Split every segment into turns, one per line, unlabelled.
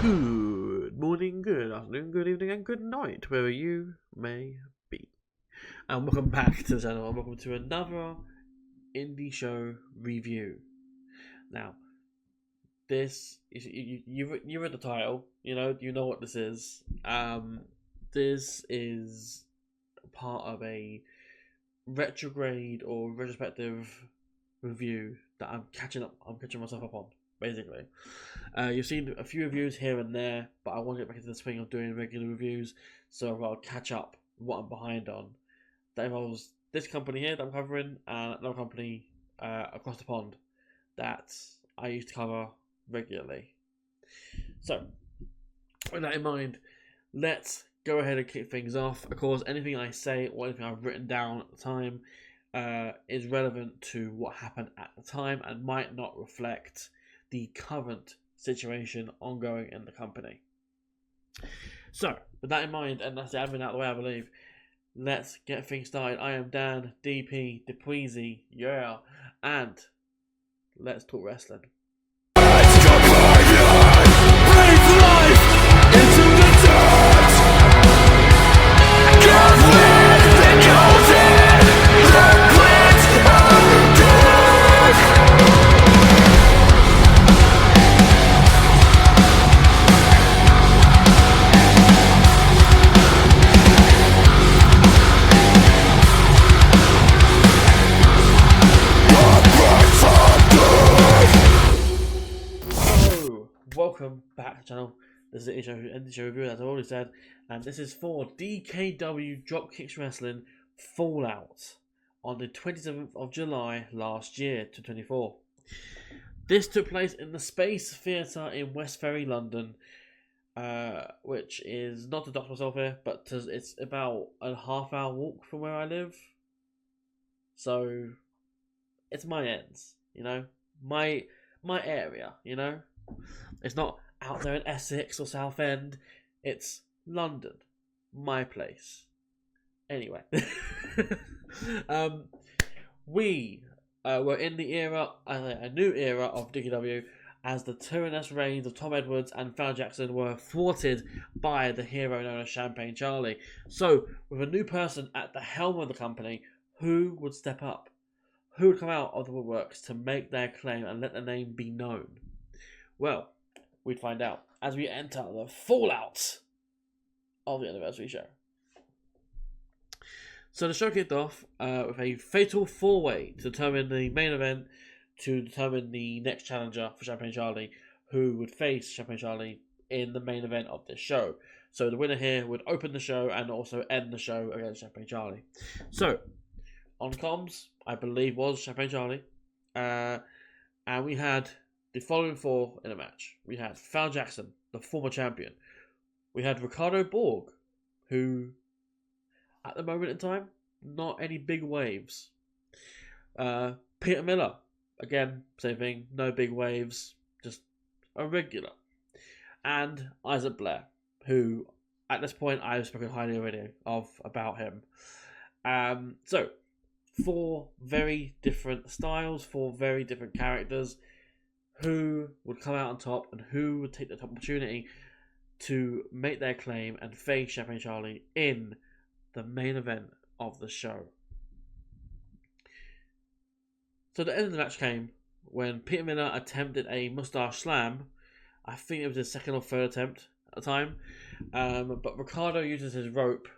Good morning, good afternoon, good evening, and good night, wherever you may be. And welcome back to the channel, and welcome to another indie show review. Now, this is you read the title, you know what this is. This is part of a retrograde or retrospective review that I'm catching myself up on, basically. You've seen a few reviews here and there, but I want to get back into the swing of doing regular reviews, so I'll catch up what I'm behind on. That involves this company here that I'm covering and another company across the pond that I used to cover regularly. So, with that in mind, let's go ahead and kick things off. Of course, anything I say or anything I've written down at the time is relevant to what happened at the time and might not reflect the current situation ongoing in the company. So, with that in mind, and that's the admin out of the way, I believe, let's get things started. I am Dan, DP, Depueasy, yeah, and let's talk wrestling. Welcome back to the channel. This is the indie show review, as I've already said, and this is for DKW Dropkicks Wrestling Fallout on the 27th of July last year, 2024. This took place in the Space Theatre in Westferry, London, which is not to dox myself here, but it's about a half-hour walk from where I live. So it's my ends, my area, It's not out there in Essex or Southend. It's London, my place. Anyway, we were in the era, a new era of DKW, as the tyrannous reigns of Tom Edwards and Fallon Jackson were thwarted by the hero known as Champagne Charlie. So, with a new person at the helm of the company, who would step up? Who would come out of the woodworks to make their claim and let their name be known? Well, we'd find out as we enter the fallout of the anniversary show. So the show kicked off with a fatal four-way to determine the main event, to determine the next challenger for Champagne Charlie, who would face Champagne Charlie in the main event of this show. So the winner here would open the show and also end the show against Champagne Charlie. So, on comms, I believe, was Champagne Charlie. And we had the following four in a match. We had Fallon Jackson, the former champion. We had Ricardo Borg, who, at the moment in time, not any big waves. Peter Miller, again, same thing, no big waves, just a regular. And Isaac Blair, who, at this point, I've spoken highly already about him. So, four very different styles, four very different characters. Who would come out on top and who would take the opportunity to make their claim and face Champagne Charlie in the main event of the show. So the end of the match came when Peter Miller attempted a mustache slam. I think it was his second or third attempt at the time. But Ricardo uses his rope,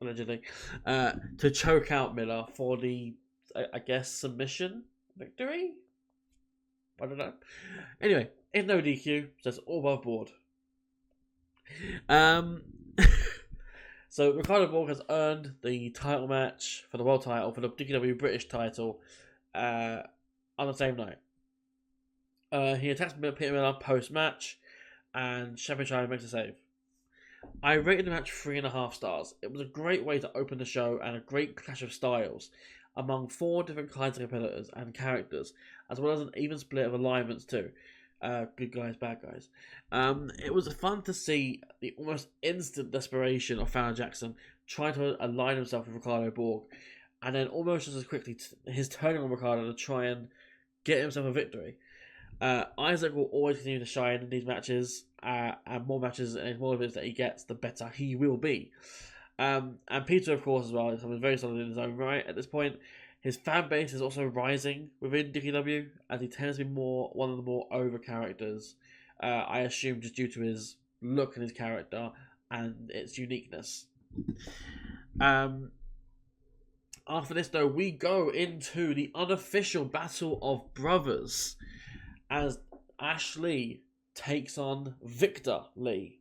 allegedly, to choke out Miller for the, I guess, submission victory? I don't know. Anyway, it's no DQ, so it's all above board. So Ricardo Borg has earned the title match for the world title, for the DKW British title, on the same night. He attacks Peter Miller post-match, and Champagne Charlie makes a save. I rated the match 3.5 stars. It was a great way to open the show and a great clash of styles among four different kinds of competitors and characters, as well as an even split of alignments too. Good guys, bad guys. It was fun to see the almost instant desperation of Fallon Jackson trying to align himself with Ricardo Borg, and then almost just as quickly his turning on Ricardo to try and get himself a victory. Isaac will always continue to shine in these matches, and more matches and more events that he gets, the better he will be. And Peter, of course, as well, is something very solid in his own right at this point. His fan base is also rising within DKW, as he tends to be one of the more over characters. I assume just due to his look and his character and its uniqueness. After this, though, we go into the unofficial Battle of Brothers as Ash Lee takes on Victor Lee.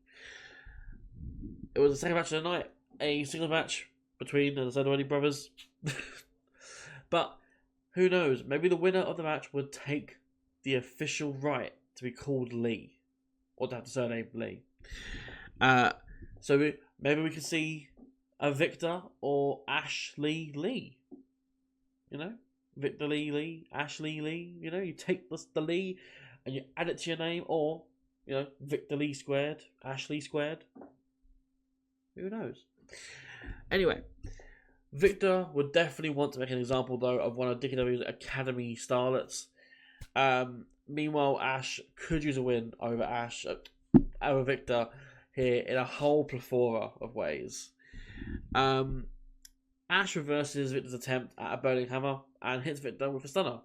It was the second match of the night, a single match between, as I said already, brothers. But who knows? Maybe the winner of the match would take the official right to be called Lee, or to have the surname Lee. So maybe we can see a Victor or Ashley Lee. You know, Victor Lee, Ashley Lee. You know, you take the Lee and you add it to your name, or you know, Victor Lee squared, Ashley squared. Who knows? Anyway, Victor would definitely want to make an example, though, of one of DKW's Academy starlets. Meanwhile, Ash could use a win over Victor here in a whole plethora of ways. Ash reverses Victor's attempt at a burning hammer and hits Victor with a stunner.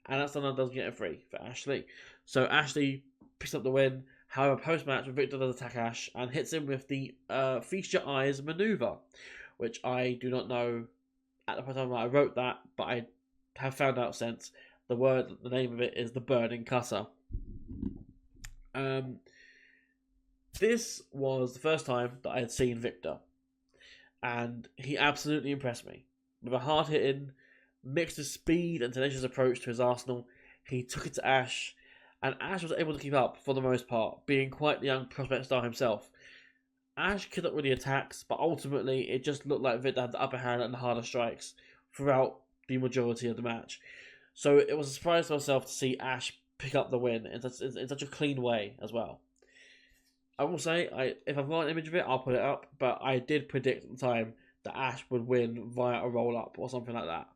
And that stunner does get a free for Ashley. So Ashley picks up the win. However, post-match, Victor does attack Ash and hits him with the Feast Your Eyes maneuver, which I do not know at the time I wrote that, but I have found out since. The name of it is the Burning Cutter. This was the first time that I had seen Victor, and he absolutely impressed me. With a hard-hitting, mixed of speed and tenacious approach to his arsenal, he took it to Ash, and Ash was able to keep up for the most part, being quite the young prospect star himself. Ash could not really attacks, but ultimately it just looked like Victor had the upper hand and the harder strikes throughout the majority of the match. So it was a surprise to myself to see Ash pick up the win in such a clean way as well. I will say, if I've got an image of it, I'll put it up, but I did predict at the time that Ash would win via a roll-up or something like that.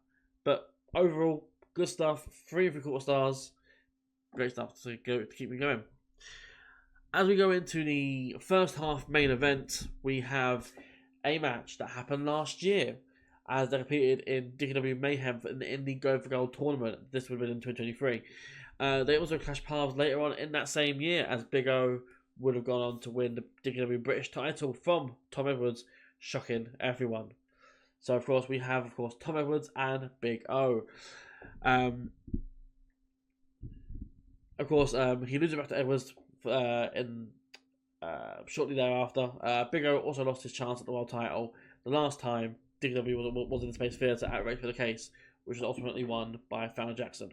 But overall, good stuff, 3 3/4 stars, great stuff to keep me going. As we go into the first half main event, we have a match that happened last year as they competed in DKW Mayhem in the Go for Gold tournament. This would have been in 2023. They also clashed paths later on in that same year as Big O would have gone on to win the DKW British title from Tom Edwards, shocking everyone. So, of course, we have, Tom Edwards and Big O. He loses back to Edwards shortly thereafter. Big O also lost his chance at the world title the last time DKW was in the Space Theatre at Race for the Case, which was ultimately won by Fallon Jackson.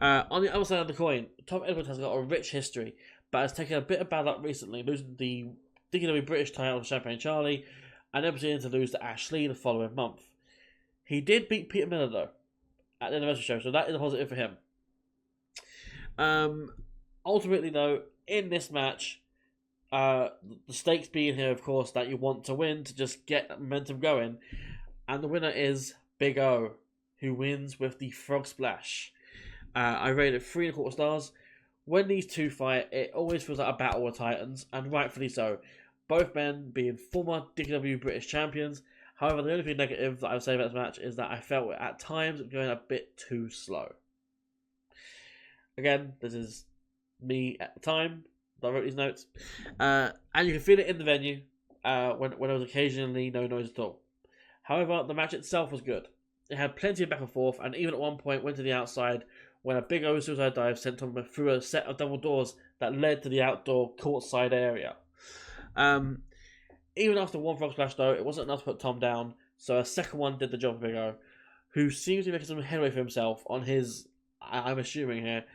On the other side of the coin, Tom Edwards has got a rich history, but has taken a bit of bad luck recently, losing the DKW British title to Champagne Charlie, and then proceeding to lose to Ash Lee the following month. He did beat Peter Miller, though, at the anniversary show, so that is a positive for him. Ultimately, though, in this match, the stakes being here, of course, that you want to win to just get that momentum going, and the winner is Big O, who wins with the Frog Splash. I rated 3 1/4 stars. When these two fight, it always feels like a battle of titans, and rightfully so. Both men being former DKW British champions. However, the only thing negative that I would say about this match is that I felt it at times going a bit too slow. Again, this is me at the time that I wrote these notes. And you can feel it in the venue when there was occasionally no noise at all. However, the match itself was good. It had plenty of back and forth, and even at one point went to the outside when a Big O suicide dive sent him through a set of double doors that led to the outdoor courtside area. Even after one Frog Splash, though, it wasn't enough to put Tom down, so a second one did the job for Big O, who seems to be making some headway for himself on his, I'm assuming here,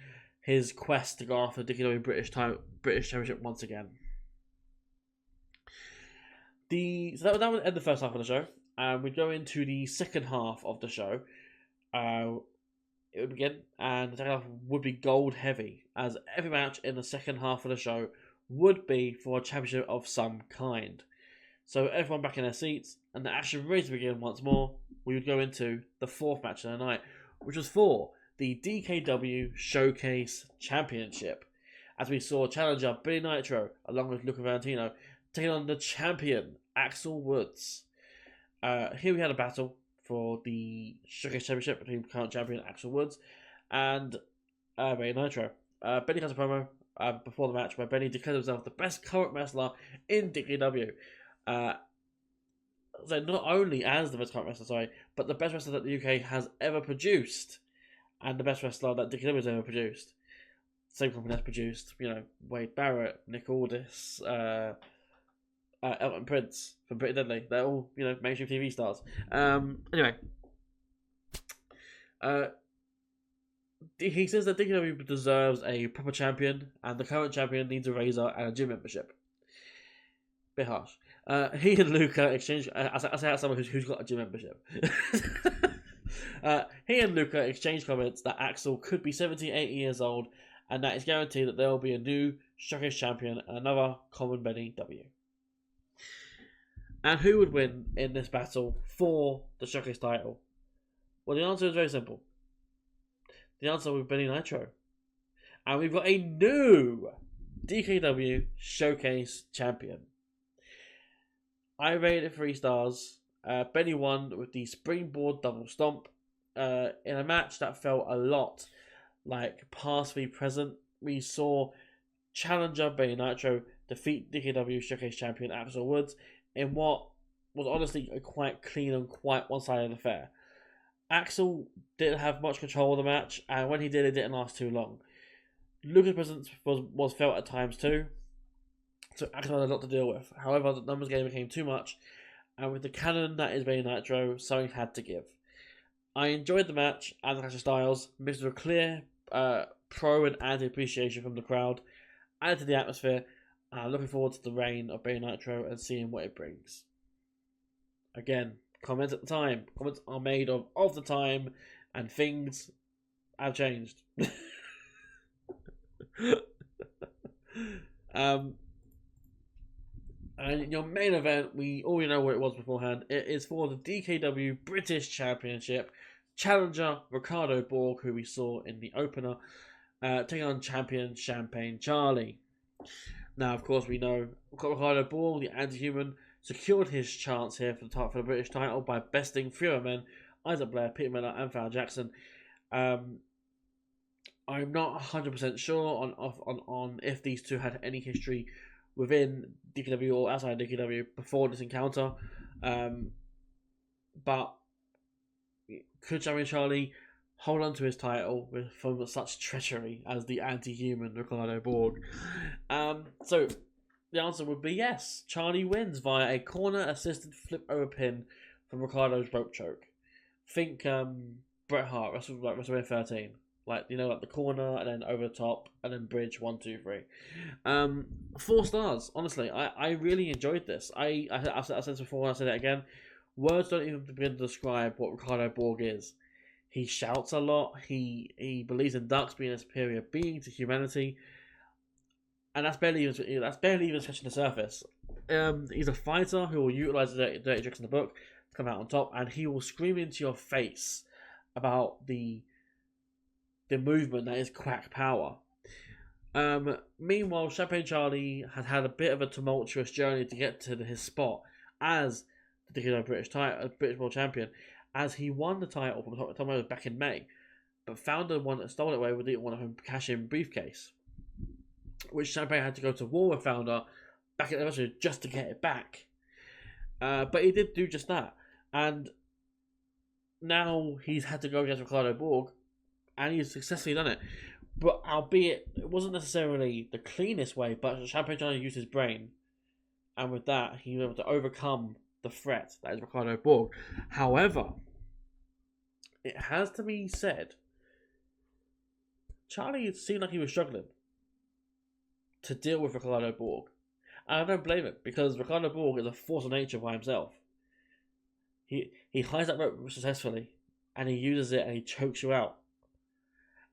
his quest to go after the DKW British Championship once again. So that would end the first half of the show, and we'd go into the second half of the show. It would begin, and the second half would be gold heavy, as every match in the second half of the show would be for a championship of some kind. So everyone back in their seats, and the action ready to begin once more. We would go into the fourth match of the night, which was for the DKW Showcase Championship, as we saw challenger Billy Nitro, along with Luca Valentino, taking on the champion, Axel Woods. Here we had a battle for the Showcase Championship between current champion Axel Woods and Billy Nitro. Benny has a promo before the match where Benny declares himself the best current wrestler in DKW. So not only as the best current wrestler, but the best wrestler that the UK has ever produced, and the best wrestler that DKW has ever produced. Same company has produced, Wade Barrett, Nick Aldis, Elton Prince from Pretty Deadly. They're all, mainstream TV stars. Anyway, he says that DKW deserves a proper champion, and the current champion needs a razor and a gym membership. Bit harsh. He and Luca exchange. I say that's someone who's got a gym membership. He and Luca exchange comments that Axel could be 70, 80 years old, and that it's guaranteed that there will be a new Showcase champion and another common Benny W. And who would win in this battle for the Showcase title? Well, the answer is very simple. The answer was Benny Nitro. And we've got a new DKW Showcase champion. I rated it 3 stars. Benny won with the springboard double stomp in a match that felt a lot like past v present. We saw challenger Benny Nitro defeat DKW Showcase champion Axel Woods in what was honestly a quite clean and quite one-sided affair. Axel didn't have much control of the match, and when he did, it didn't last too long. Luca's presence was felt at times too, so Axel had a lot to deal with. However, the numbers game became too much, and with the cannon that is Benny Nitro, something had to give. I enjoyed the match and the clash of styles, mixed with a clear pro and anti appreciation from the crowd, added to the atmosphere, and I'm looking forward to the reign of Benny Nitro and seeing what it brings. Again, comments at the time. Comments are made of the time, and things have changed. And your main event, we already know what it was beforehand. It is for the DKW British Championship. Challenger Ricardo Borg, who we saw in the opener, taking on champion Champagne Charlie. Now, of course, we know Ricardo Borg, the anti-human, secured his chance here for the British title by besting 3 other men, Isaac Blair, Peter Miller, and Fallon Jackson. I'm not 100% sure on if these two had any history within DKW or outside DKW before this encounter. But could Champion Charlie hold on to his title from such treachery as the anti-human Ricardo Borg? So the answer would be yes. Charlie wins via a corner-assisted flip-over pin from Ricardo's rope choke. Think Bret Hart, WrestleMania 13. Like the corner, and then over the top, and then bridge, 1, 2, 3. 4 stars, honestly. I really enjoyed this. I've said this before, and I'll say that again. Words don't even begin to describe what Ricardo Borg is. He shouts a lot. He believes in ducks being a superior being to humanity. And that's barely even scratching the surface. He's a fighter who will utilize the dirty tricks in the book to come out on top, and he will scream into your face about the movement that is Quack Power. Meanwhile, Champagne Charlie had had a bit of a tumultuous journey to get to his spot as the DKW British World Champion, as he won the title from Tom back in May, but found the one that stole it away with the one of him cash-in briefcase, which Champagne had to go to war with Founder back at the anniversary just to get it back. But he did do just that, and now he's had to go against Ricardo Borg, and he's successfully done it. But albeit it wasn't necessarily the cleanest way, but Champagne Charlie used his brain, and with that he was able to overcome the threat that is Ricardo Borg. However, it has to be said, Charlie seemed like he was struggling to deal with Ricardo Borg. And I don't blame him, because Ricardo Borg is a force of nature by himself. He hides that rope successfully, and he uses it and he chokes you out.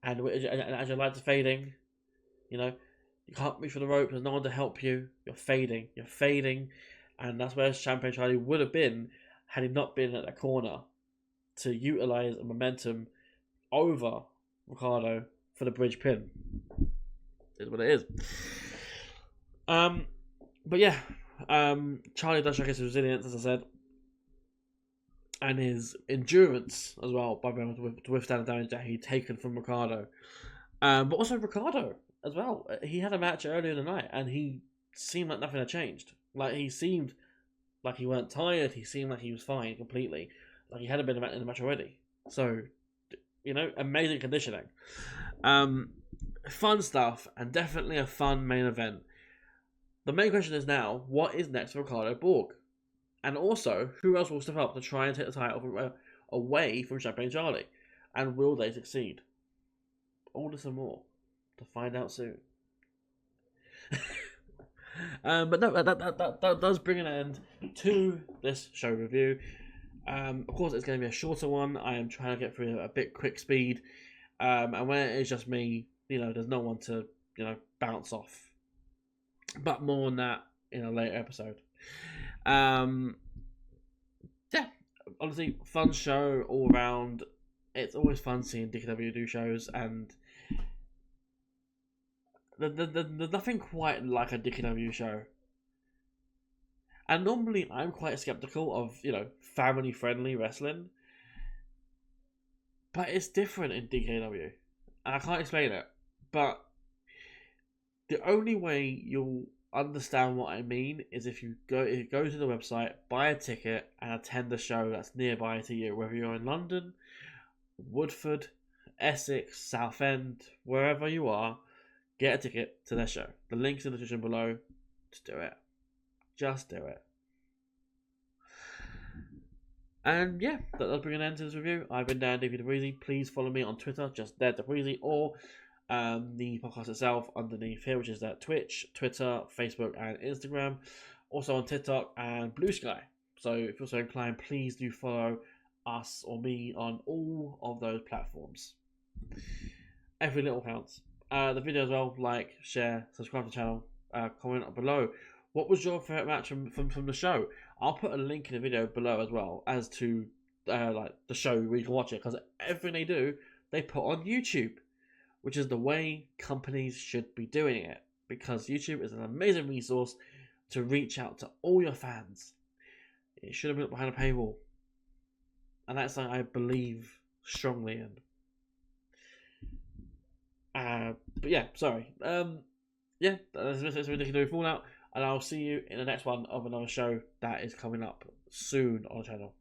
And as your lights are fading, you can't reach for the rope, there's no one to help you, you're fading, and that's where Champagne Charlie would have been had he not been at the corner to utilise momentum over Ricardo for the bridge pin. Is what it is. But yeah, Charlie does showcase his resilience, as I said, and his endurance as well by being able to withstand the damage that he'd taken from Ricardo. But also Ricardo as well. He had a match earlier in the night, and he seemed like nothing had changed. Like, he seemed like he weren't tired. He seemed like he was fine completely. Like, he hadn't been in the match already. So, amazing conditioning. Fun stuff, and definitely a fun main event. The main question is now, what is next for Ricardo Borg? And also, who else will step up to try and take the title away from Champagne Charlie? And will they succeed? All this and more to find out soon. But no, that does bring an end to this show review. Of course, it's going to be a shorter one. I am trying to get through a bit quick speed. And when it is just me, there's no one to, bounce off. But more on that in a later episode. Yeah, honestly, fun show all around. It's always fun seeing DKW do shows, and there's nothing quite like a DKW show. And normally I'm quite skeptical of, family-friendly wrestling. But it's different in DKW. And I can't explain it. But the only way you'll understand what I mean is if you go to the website, buy a ticket, and attend a show that's nearby to you. Whether you're in London, Woodford, Essex, Southend, wherever you are, get a ticket to their show. The link's in the description below. Just do it. Just do it. And yeah, that does bring an end to this review. I've been Dan DKW. Please follow me on Twitter, just DKW, or the podcast itself underneath here, which is Twitch, Twitter, Facebook, and Instagram. Also on TikTok and Blue Sky. So if you're so inclined, please do follow us or me on all of those platforms. Every little counts. The video as well, like, share, subscribe to the channel, comment below. What was your favourite match from the show? I'll put a link in the video below as well as to the show where you can watch it, because everything they do, they put on YouTube, which is the way companies should be doing it, because YouTube is an amazing resource to reach out to all your fans. It should have been behind a paywall, and that's something I believe strongly in. But yeah, sorry. Yeah, that's DKW Fallout, and I'll see you in the next one of another show that is coming up soon on the channel.